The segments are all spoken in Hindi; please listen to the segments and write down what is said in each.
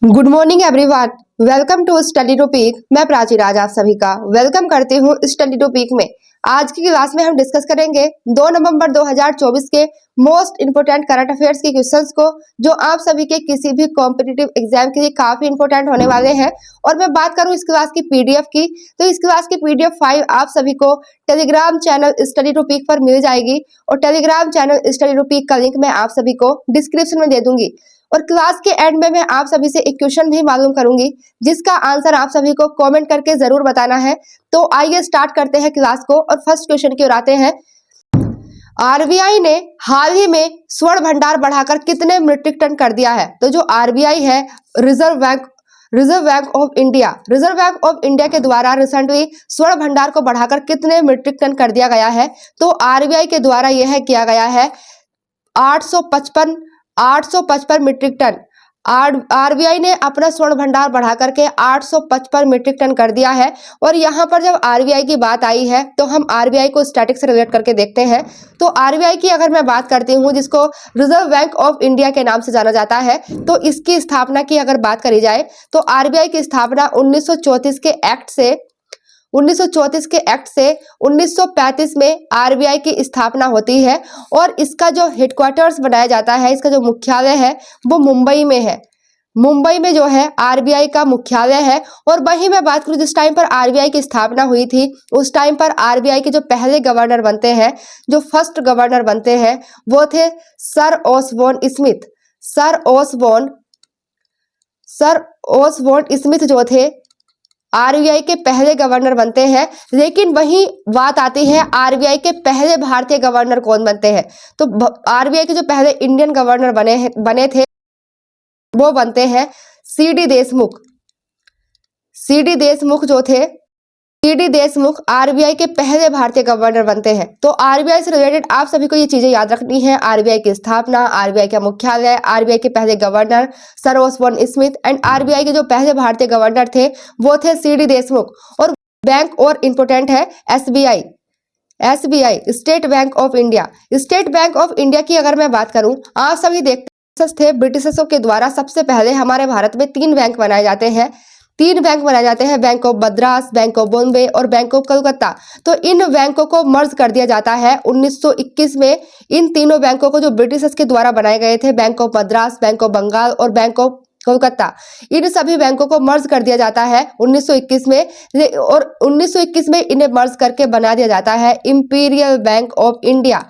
Good morning everyone. Welcome to study topic. मैं प्राची राज आप सभी का वेलकम करती हूँ स्टडी टॉपिक में। आज की क्लास में हम डिस्कस करेंगे 2 नवंबर 2024 के मोस्ट इंपोर्टेंट करंट अफेयर्स के क्वेश्चंस को, जो आप सभी के किसी भी कॉम्पिटिटिव एग्जाम के लिए काफी इंपोर्टेंट होने वाले हैं। और मैं बात करूं इस क्लास की पीडीएफ की, तो इस क्लास की पीडीएफ 5 आप सभी को टेलीग्राम चैनल स्टडी टॉपिक पर मिल जाएगी। और टेलीग्राम चैनल स्टडी टॉपिक का लिंक मैं आप सभी को डिस्क्रिप्शन में दे दूंगी। और क्लास के एंड में मैं आप सभी से एक क्वेश्चन भी मालूम करूंगी, जिसका आंसर आप सभी को कमेंट करके जरूर बताना है। तो आइए स्टार्ट करते हैं क्लास को और फर्स्ट क्वेश्चन की ओर आते हैं। आरबीआई ने हाल ही में स्वर्ण भंडार बढ़ाकर कितने मीट्रिक टन कर दिया है? तो जो आरबीआई है, रिजर्व बैंक ऑफ इंडिया के द्वारा रिसेंटली स्वर्ण भंडार को बढ़ाकर कितने मीट्रिक टन कर दिया गया है? तो आरबीआई के द्वारा यह किया गया है 855 मीट्रिक टन। आरबीआई ने अपना स्वर्ण भंडार बढ़ाकर के 855 मीट्रिक टन कर दिया है। और यहाँ पर जब आरबीआई की बात आई है तो हम आरबीआई को स्टैटिक से रिलेट करके देखते हैं। तो आरबीआई की अगर मैं बात करती हूँ, जिसको रिजर्व बैंक ऑफ इंडिया के नाम से जाना जाता है, तो इसकी स्थापना की अगर बात करी जाए तो आरबीआई की स्थापना 1934 के एक्ट से 1935 में आरबीआई की स्थापना होती है। और इसका जो हेडक्वार्टर्स बनाया जाता है, इसका जो मुख्यालय है वो मुंबई में है। मुंबई में जो है आरबीआई का मुख्यालय है। और वहीं मैं बात करूं, जिस टाइम पर आरबीआई की स्थापना हुई थी, उस टाइम पर आरबीआई के जो पहले गवर्नर बनते हैं, जो फर्स्ट गवर्नर बनते हैं, वो थे सर ओसबोर्न स्मिथ जो थे आरबीआई के पहले गवर्नर बनते हैं। लेकिन वही बात आती है, आरबीआई के पहले भारतीय गवर्नर कौन बनते हैं? तो आरबीआई के जो पहले इंडियन गवर्नर बने थे, वो बनते हैं सीडी देशमुख आरबीआई के पहले भारतीय गवर्नर बनते हैं। तो आरबीआई से रिलेटेड आप सभी को ये चीजें याद रखनी है। आरबीआई की स्थापना, आरबीआई का मुख्यालय, आरबीआई के पहले governor sir Osborne Smith and RBI के जो पहले भारतीय गवर्नर थे वो थे सीडी देशमुख। और बैंक और इंपोर्टेंट है SBI, state bank of India की अगर मैं बात करूं, आप सभी देखते थे ब्रिटिशर्सों के द्वारा सबसे पहले हमारे भारत में 3 बैंक बनाए जाते हैं। Bank of Madras, bank of Bombay और बैंक ऑफ कलकत्ता। तो इन बैंकों को मर्ज कर दिया जाता है 1921 में। इन तीनों बैंकों को जो ब्रिटिशर्स के द्वारा बनाए गए थे, bank of Madras, bank of Bengal और बैंक ऑफ कोलकाता, इन सभी बैंकों को मर्ज कर दिया जाता है 1921 में। और 1921 में इन्हें मर्ज करके बना दिया जाता है इंपीरियल बैंक ऑफ इंडिया।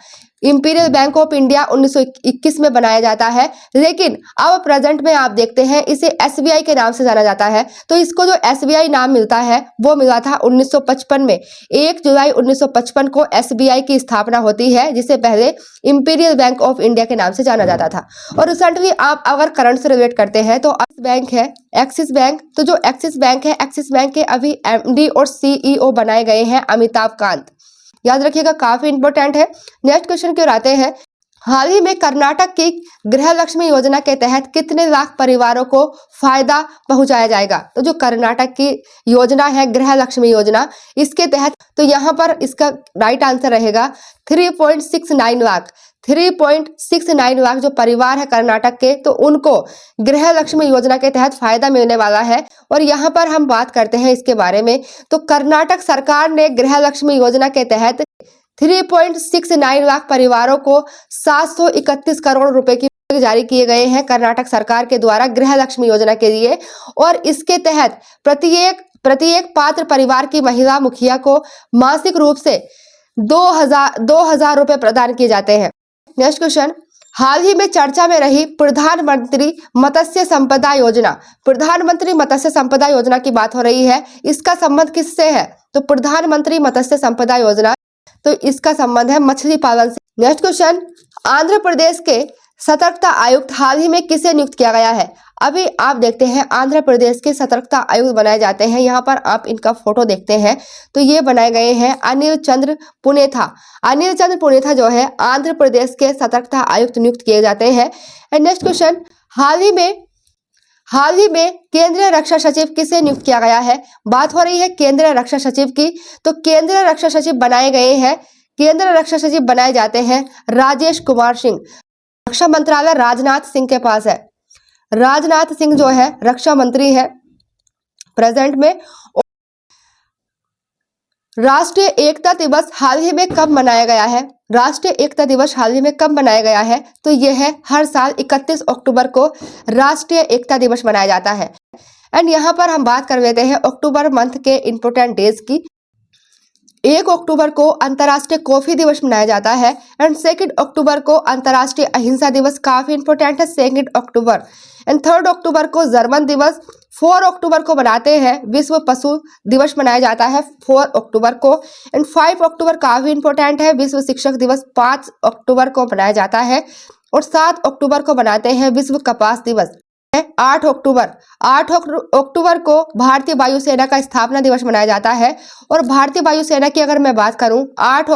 1921 में बनाया जाता है। लेकिन अब प्रेजेंट में आप देखते हैं इसे एसबीआई के नाम से जाना जाता है। तो इसको जो एसबीआई नाम मिलता है वो मिला था 1955 में। 1 जुलाई 1955 को एसबीआई की स्थापना होती है, जिसे पहले इंपीरियल बैंक ऑफ इंडिया के नाम से जाना जाता था। और रिसेंटली आप अगर करंट से रिलेट करते हैं तो बैंक है एक्सिस बैंक। तो जो एक्सिस बैंक है, एक्सिस बैंक के अभी एमडी और सीईओ बनाए गए हैं अमिताभ कांत। याद रखिएगा, काफी इंपॉर्टेंट है। नेक्स्ट क्वेश्चन की ओर आते हैं। हाल ही में कर्नाटक की गृह लक्ष्मी योजना के तहत कितने लाख परिवारों को फायदा पहुंचाया जाएगा? तो जो कर्नाटक की योजना है गृह लक्ष्मी योजना, इसके तहत तो यहाँ पर इसका राइट आंसर रहेगा 3.69 लाख। 3.69 लाख जो परिवार है कर्नाटक के, तो उनको गृह लक्ष्मी योजना के तहत फायदा मिलने वाला है। और यहाँ पर हम बात करते हैं इसके बारे में, तो कर्नाटक सरकार ने गृह लक्ष्मी योजना के तहत 3.69 लाख परिवारों को 731 करोड़ रुपए की जारी किए गए हैं कर्नाटक सरकार के द्वारा गृह लक्ष्मी योजना के लिए। और इसके तहत प्रत्येक पात्र परिवार की महिला मुखिया को मासिक रूप से 2000 रुपए प्रदान किए जाते हैं। Next question. हाल ही में चर्चा में रही प्रधानमंत्री मत्स्य संपदा योजना की बात हो रही है। इसका संबंध किससे है? तो प्रधानमंत्री मत्स्य संपदा योजना, तो इसका संबंध है मछली पालन से। Next question. आंध्र प्रदेश के सतर्कता आयुक्त हाल ही में किसे नियुक्त किया गया है? अभी आप देखते हैं आंध्र प्रदेश के सतर्कता आयुक्त बनाए जाते हैं। यहाँ पर आप इनका फोटो देखते हैं, तो ये बनाए गए हैं अनिल चंद्र पुनेथा जो है आंध्र प्रदेश के सतर्कता आयुक्त नियुक्त किए जाते हैं। And next question. हाल ही में केंद्रीय रक्षा सचिव किसे नियुक्त किया गया है? बात हो रही है केंद्रीय रक्षा सचिव की। तो केंद्रीय रक्षा सचिव बनाए जाते हैं राजेश कुमार सिंह। रक्षा मंत्रालय राजनाथ सिंह के पास है। राजनाथ सिंह जो है रक्षा मंत्री है प्रेजेंट में। राष्ट्रीय एकता दिवस हाल ही में कब मनाया गया है? राष्ट्रीय एकता दिवस हाल ही में कब मनाया गया है? तो यह है हर साल 31 अक्टूबर को राष्ट्रीय एकता दिवस मनाया जाता है। एंड यहाँ पर हम बात कर लेते हैं अक्टूबर मंथ के इंपोर्टेंट डेज की। 1 अक्टूबर को अंतर्राष्ट्रीय कॉफी दिवस मनाया जाता है एंड 2 अक्टूबर को अंतर्राष्ट्रीय अहिंसा दिवस, काफी इंपोर्टेंट है 2 अक्टूबर। एंड 3 अक्टूबर को जर्मन दिवस। 4 अक्टूबर को बनाते हैं विश्व पशु दिवस मनाया जाता है 4 अक्टूबर को। एंड 5 अक्टूबर काफी इंपोर्टेंट है विश्व शिक्षक दिवस, 5 अक्टूबर को मनाया जाता है। और 7 अक्टूबर को बनाते हैं विश्व कपास दिवस। 8 अक्टूबर को भारतीय वायुसेना का स्थापना दिवस मनाया जाता है। और भारतीय वायुसेना की अगर मैं बात करूं, 8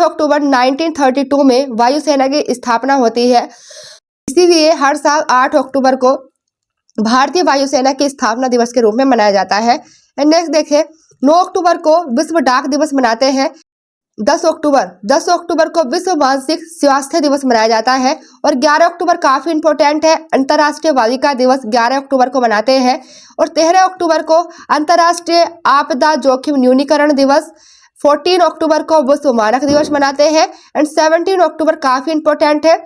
अक्टूबर 1932 में वायुसेना की स्थापना होती है, इसीलिए हर साल 8 अक्टूबर को भारतीय वायुसेना की स्थापना दिवस के रूप में मनाया जाता है। एंड नेक्स्ट देखिए 9 अक्टूबर को विश्व डाक दिवस मनाते हैं। 10 अक्टूबर को विश्व मानसिक स्वास्थ्य दिवस मनाया जाता है। और 11 अक्टूबर काफी इंपोर्टेंट है, अंतर्राष्ट्रीय बालिका दिवस 11 अक्टूबर को मनाते हैं। और 13 अक्टूबर को अंतर्राष्ट्रीय आपदा जोखिम न्यूनीकरण दिवस। 14 अक्टूबर को विश्व मानक दिवस मनाते हैं। एंड 17 अक्टूबर काफी इंपोर्टेंट है,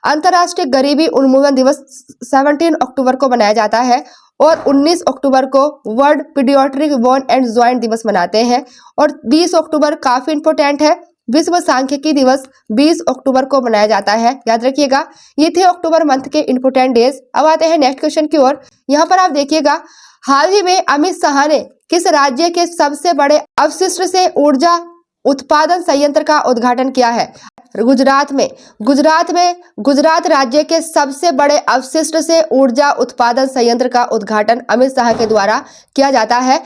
अंतर्राष्ट्रीय गरीबी उन्मूलन दिवस 17 अक्टूबर को मनाया जाता है। और 19 अक्टूबर को world paediatric bone and joint दिवस मनाते हैं। और 20 अक्टूबर काफी इंपोर्टेंट है, विश्व सांख्यिकी दिवस 20 अक्टूबर को मनाया जाता है, याद रखिएगा। ये थे अक्टूबर मंथ के इंपोर्टेंट डेज। अब आते हैं नेक्स्ट क्वेश्चन की ओर। यहाँ पर आप देखिएगा, हाल ही में अमित शाह ने किस राज्य के सबसे बड़े अवशिष्ट से ऊर्जा उत्पादन संयंत्र का उद्घाटन किया है? गुजरात में गुजरात राज्य के सबसे बड़े अवशिष्ट से ऊर्जा उत्पादन संयंत्र का उद्घाटन अमित शाह के द्वारा किया जाता है।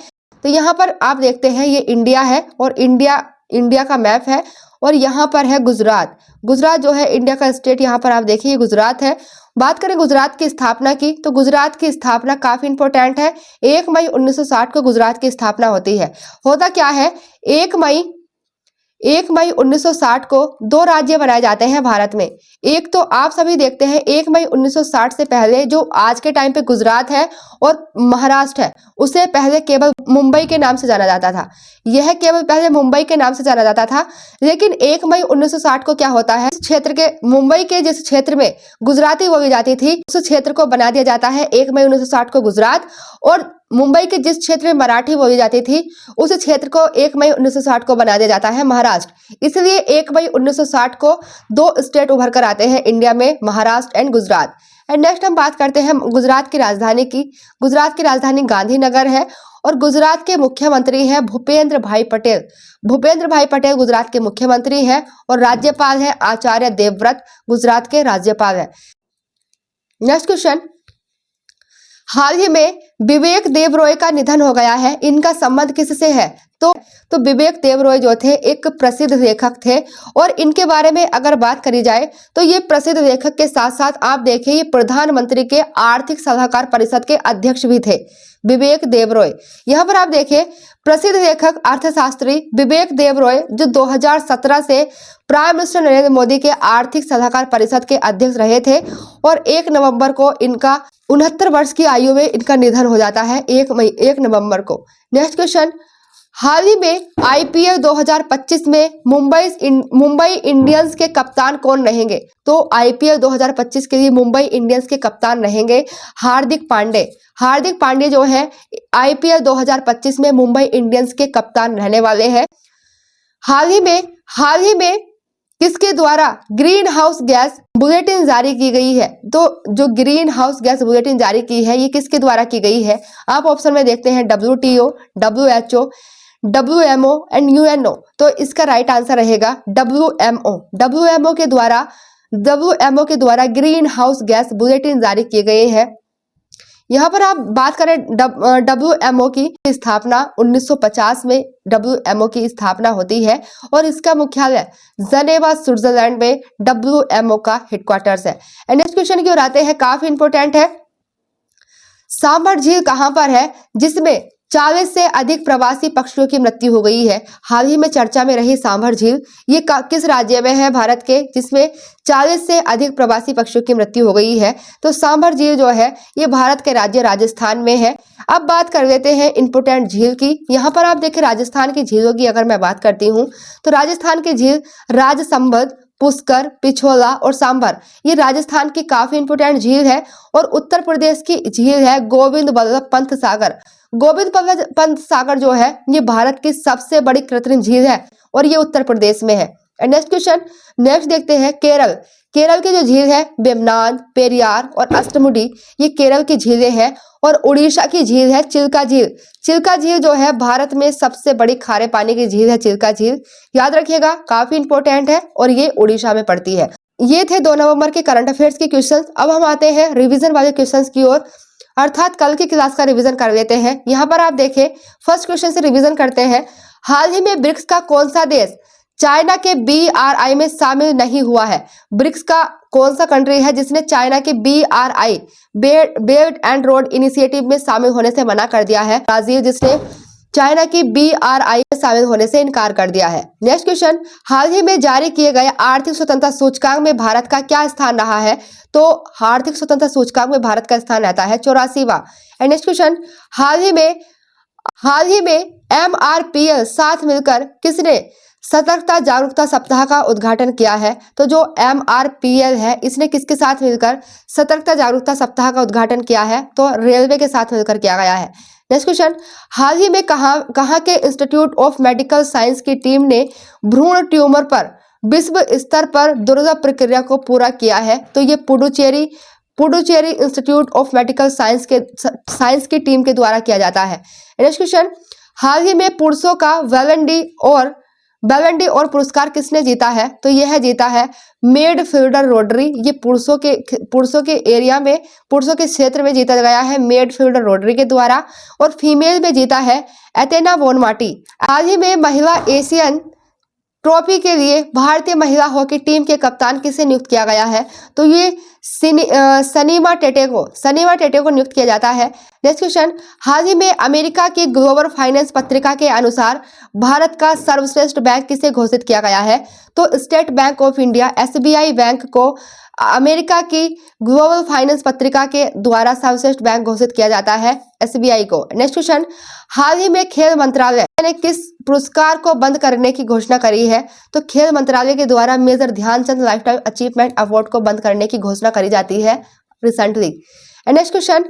तो यहाँ पर आप देखते हैं ये इंडिया है और इंडिया का मैप है और यहाँ पर है गुजरात जो है इंडिया का स्टेट। यहाँ पर आप देखिए गुजरात है। बात करें गुजरात की स्थापना की, तो गुजरात की स्थापना काफी इंपॉर्टेंट है। 1 मई 1960 को गुजरात की स्थापना होती है। होता क्या है, 1 मई 1960 को 2 राज्य बनाए जाते हैं भारत में। एक तो आप सभी देखते हैं 1 मई 1960 से पहले जो आज के टाइम पे गुजरात है और महाराष्ट्र है, उसे पहले केवल मुंबई के नाम से जाना जाता था। यह केवल पहले मुंबई के नाम से जाना जाता था। लेकिन 1 मई 1960 को क्या होता है, क्षेत्र के मुंबई के जिस क्षेत्र में गुजराती बोली जाती थी उस क्षेत्र को बना दिया जाता है 1 मई 1960 को गुजरात। और मुंबई के जिस क्षेत्र में मराठी बोली जाती थी उस क्षेत्र को 1 मई 1960 को बना दिया जाता है महाराष्ट्र। इसलिए 1 मई 1960 को 2 स्टेट उभर कर आते हैं इंडिया में, Maharashtra and Gujarat. And next हम बात करते हैं गुजरात की राजधानी की। गुजरात की राजधानी गांधीनगर है और गुजरात के मुख्यमंत्री हैं भूपेंद्र भाई पटेल गुजरात के मुख्यमंत्री हैं। और राज्यपाल है आचार्य देवव्रत, गुजरात के राज्यपाल है। नेक्स्ट क्वेश्चन, हाल ही में विवेक देबरॉय का निधन हो गया है, इनका संबंध किससे है? तो विवेक देबरॉय जो थे एक प्रसिद्ध लेखक थे और इनके बारे में अगर बात करी जाए तो ये प्रसिद्ध लेखक के साथ साथ आप देखिए ये प्रधानमंत्री के आर्थिक सलाहकार परिषद के अध्यक्ष भी थे विवेक देबरॉय। यहाँ पर आप देखिए प्रसिद्ध लेखक अर्थशास्त्री विवेक देबरॉय जो 2017 से प्राइम मिनिस्टर नरेंद्र मोदी के आर्थिक सलाहकार परिषद के अध्यक्ष रहे थे। और 1 नवंबर को इनका 69 वर्ष की आयु में इनका निधन हो जाता है, 1 नवंबर को। नेक्स्ट क्वेश्चन, हाल ही में आईपीएल 2025 में मुंबई इंडियंस के कप्तान कौन रहेंगे? तो आईपीएल 2025 के लिए मुंबई इंडियंस के कप्तान रहेंगे हार्दिक पांडे जो है आईपीएल 2025 में मुंबई इंडियंस के कप्तान रहने वाले हैं। हाल ही में किसके द्वारा ग्रीन हाउस गैस बुलेटिन जारी की गई है? तो जो ग्रीन हाउस गैस बुलेटिन जारी की है ये किसके द्वारा की गई है? आप ऑप्शन में देखते हैं WTO, WHO, WMO and UNO। तो इसका राइट आंसर रहेगा WMO के द्वारा ग्रीन हाउस गैस बुलेटिन जारी किए गए हैं। यहाँ पर आप बात करें WMO की स्थापना 1950 में WMO की स्थापना होती है और इसका मुख्यालय जनेवा स्विट्जरलैंड में WMO का हेडक्वार्टर्स है। नेक्स्ट क्वेश्चन की ओर आते हैं, काफी इंपोर्टेंट है। सांभर झील कहां पर है जिसमें 40 से अधिक प्रवासी पक्षियों की मृत्यु हो गई है। हाल ही में चर्चा में रही सांभर झील, ये किस राज्य में है भारत के, जिसमें 40 से अधिक प्रवासी पक्षियों की मृत्यु हो गई है? तो सांभर झील जो है ये भारत के राज्य राजस्थान में है। अब बात कर लेते हैं इंपोर्टेंट झील की। यहाँ पर आप देखें राजस्थान की झीलों की अगर मैं बात करती हूँ तो राजस्थान की झील राजसंबंध, पुष्कर, पिछोला और सांभर, ये राजस्थान की काफी इंपोर्टेंट झील है। और उत्तर प्रदेश की झील है गोविंद बल्लभ पंत सागर। गोविंद बल्लभ पंत सागर जो है ये भारत की सबसे बड़ी कृत्रिम झील है और ये उत्तर प्रदेश में है। नेक्स्ट क्वेश्चन, नेक्स्ट देखते हैं केरल। केरल की जो झील है वेम्बनाड, पेरियार और अष्टमुडी, ये केरल की झीलें हैं। और उड़ीसा की झील है चिल्का झील। चिल्का झील जो है भारत में सबसे बड़ी खारे पानी की झील है चिल्का झील, याद रखिएगा, काफी इंपॉर्टेंट है और ये उड़ीसा में पड़ती है। ये थे 2 नवंबर के करंट अफेयर्स के क्वेश्चंस। अब हम आते हैं रिवीजन वाले क्वेश्चंस की ओर, अर्थात कल की क्लास का रिवीजन कर लेते हैं। यहाँ पर आप देखें फर्स्ट क्वेश्चन से रिवीजन करते हैं। हाल ही में ब्रिक्स का कौन सा देश चाइना के BRI में शामिल नहीं हुआ है? ब्रिक्स का कौन सा कंट्री है जिसने चाइना के BRI belt and road initiative में शामिल होने से मना कर दिया है? ब्राजील, जिसने चाइना की BRI में शामिल होने से इनकार कर दिया है। नेक्स्ट क्वेश्चन, हाल ही में जारी किए गए आर्थिक स्वतंत्रता सूचकांक में भारत का क्या स्थान रहा है? तो आर्थिक स्वतंत्रता सूचकांक में भारत का स्थान रहता है 84वां। एंड नेक्स्ट क्वेश्चन, हाल ही में MRPL साथ मिलकर किसने सतर्कता जागरूकता सप्ताह का उद्घाटन किया है? तो जो MRPL है इसने किसके साथ मिलकर सतर्कता जागरूकता सप्ताह का उद्घाटन किया है? तो रेलवे के साथ मिलकर किया गया है। नेक्स्ट क्वेश्चन, हाल ही में कहाँ के इंस्टीट्यूट ऑफ मेडिकल साइंस की टीम ने भ्रूण ट्यूमर पर विश्व स्तर पर दुर्लभ प्रक्रिया को पूरा किया है? तो ये Puducherry institute of medical science की टीम के द्वारा किया जाता है। नेक्स्ट क्वेश्चन, हाल ही में पुरुषों का बैलेंडी और पुरस्कार किसने जीता है? तो यह जीता है मिडफील्डर रोड्री। ये पुरुषों के एरिया में, पुरुषों के क्षेत्र में जीता गया है मिडफील्डर रोड्री के द्वारा। और फीमेल में जीता है एथेना बोनमाटी। हाल ही में महिला एशियन ट्रॉफी के लिए भारतीय महिला हॉकी टीम के कप्तान किसे नियुक्त किया गया है? तो ये सनीमा टेटे को नियुक्त किया जाता है। नेक्स्ट क्वेश्चन, हाल ही में अमेरिका की ग्लोबल फाइनेंस पत्रिका के अनुसार भारत का सर्वश्रेष्ठ बैंक किसे घोषित किया गया है? तो state bank of India SBI bank को अमेरिका की ग्लोबल फाइनेंस पत्रिका के द्वारा सर्वश्रेष्ठ बैंक घोषित किया जाता है SBI को। नेक्स्ट क्वेश्चन, हाल ही में खेल मंत्रालय ने किस पुरस्कार को बंद करने की घोषणा करी है? तो खेल मंत्रालय के द्वारा major Dhyan Chand lifetime achievement award को बंद करने की घोषणा करी जाती है रिसेंटली। नेक्स्ट क्वेश्चन,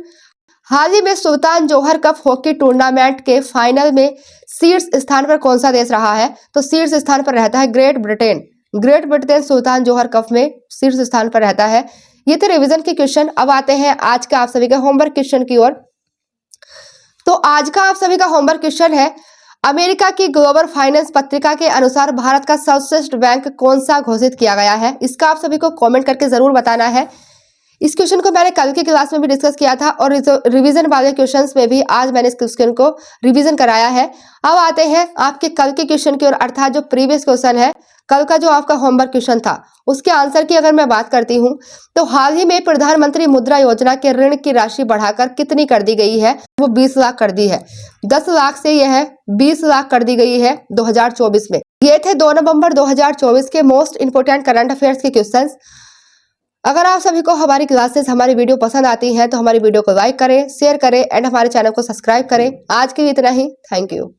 हाल ही में Sultan Johor cup hockey tournament के फाइनल में शीर्ष स्थान पर कौन सा देश रहा है? तो शीर्ष स्थान पर रहता है ग्रेट ब्रिटेन सुल्तान जोहर कप में शीर्ष स्थान पर रहता है। ये थे रिवीजन के क्वेश्चन। अब आते हैं आज का आप सभी का होमवर्क क्वेश्चन की ओर। तो आज का आप सभी का होमवर्क क्वेश्चन है, अमेरिका की ग्लोबल फाइनेंस पत्रिका के अनुसार भारत का सर्वश्रेष्ठ बैंक कौन सा घोषित किया गया है? इसका आप सभी को कमेंट करके जरूर बताना है। इस क्वेश्चन को मैंने कल की क्लास में भी डिस्कस किया था और रिवीजन वाले क्वेश्चंस में भी आज मैंने इस क्वेश्चन को रिवीजन कराया है। अब आते हैं आपके कल के क्वेश्चन की ओर, अर्थात जो प्रीवियस क्वेश्चन है, कल का जो आपका होमवर्क क्वेश्चन था उसके आंसर की अगर मैं बात करती हूँ तो हाल ही में प्रधानमंत्री मुद्रा योजना के ऋण की राशि बढ़ाकर कितनी कर दी गई है? वो 20 लाख कर दी है। 10 लाख से यह 20 लाख कर दी गई है 2024 में। ये थे 2 नवंबर 2024 के मोस्ट इंपोर्टेंट करंट अफेयर्स के क्वेश्चंस। अगर आप सभी को हमारी क्लासेस, हमारी वीडियो पसंद आती हैं तो हमारी वीडियो को लाइक करें, शेयर करें एंड हमारे चैनल को सब्सक्राइब करें। आज के लिए इतना ही। Thank you.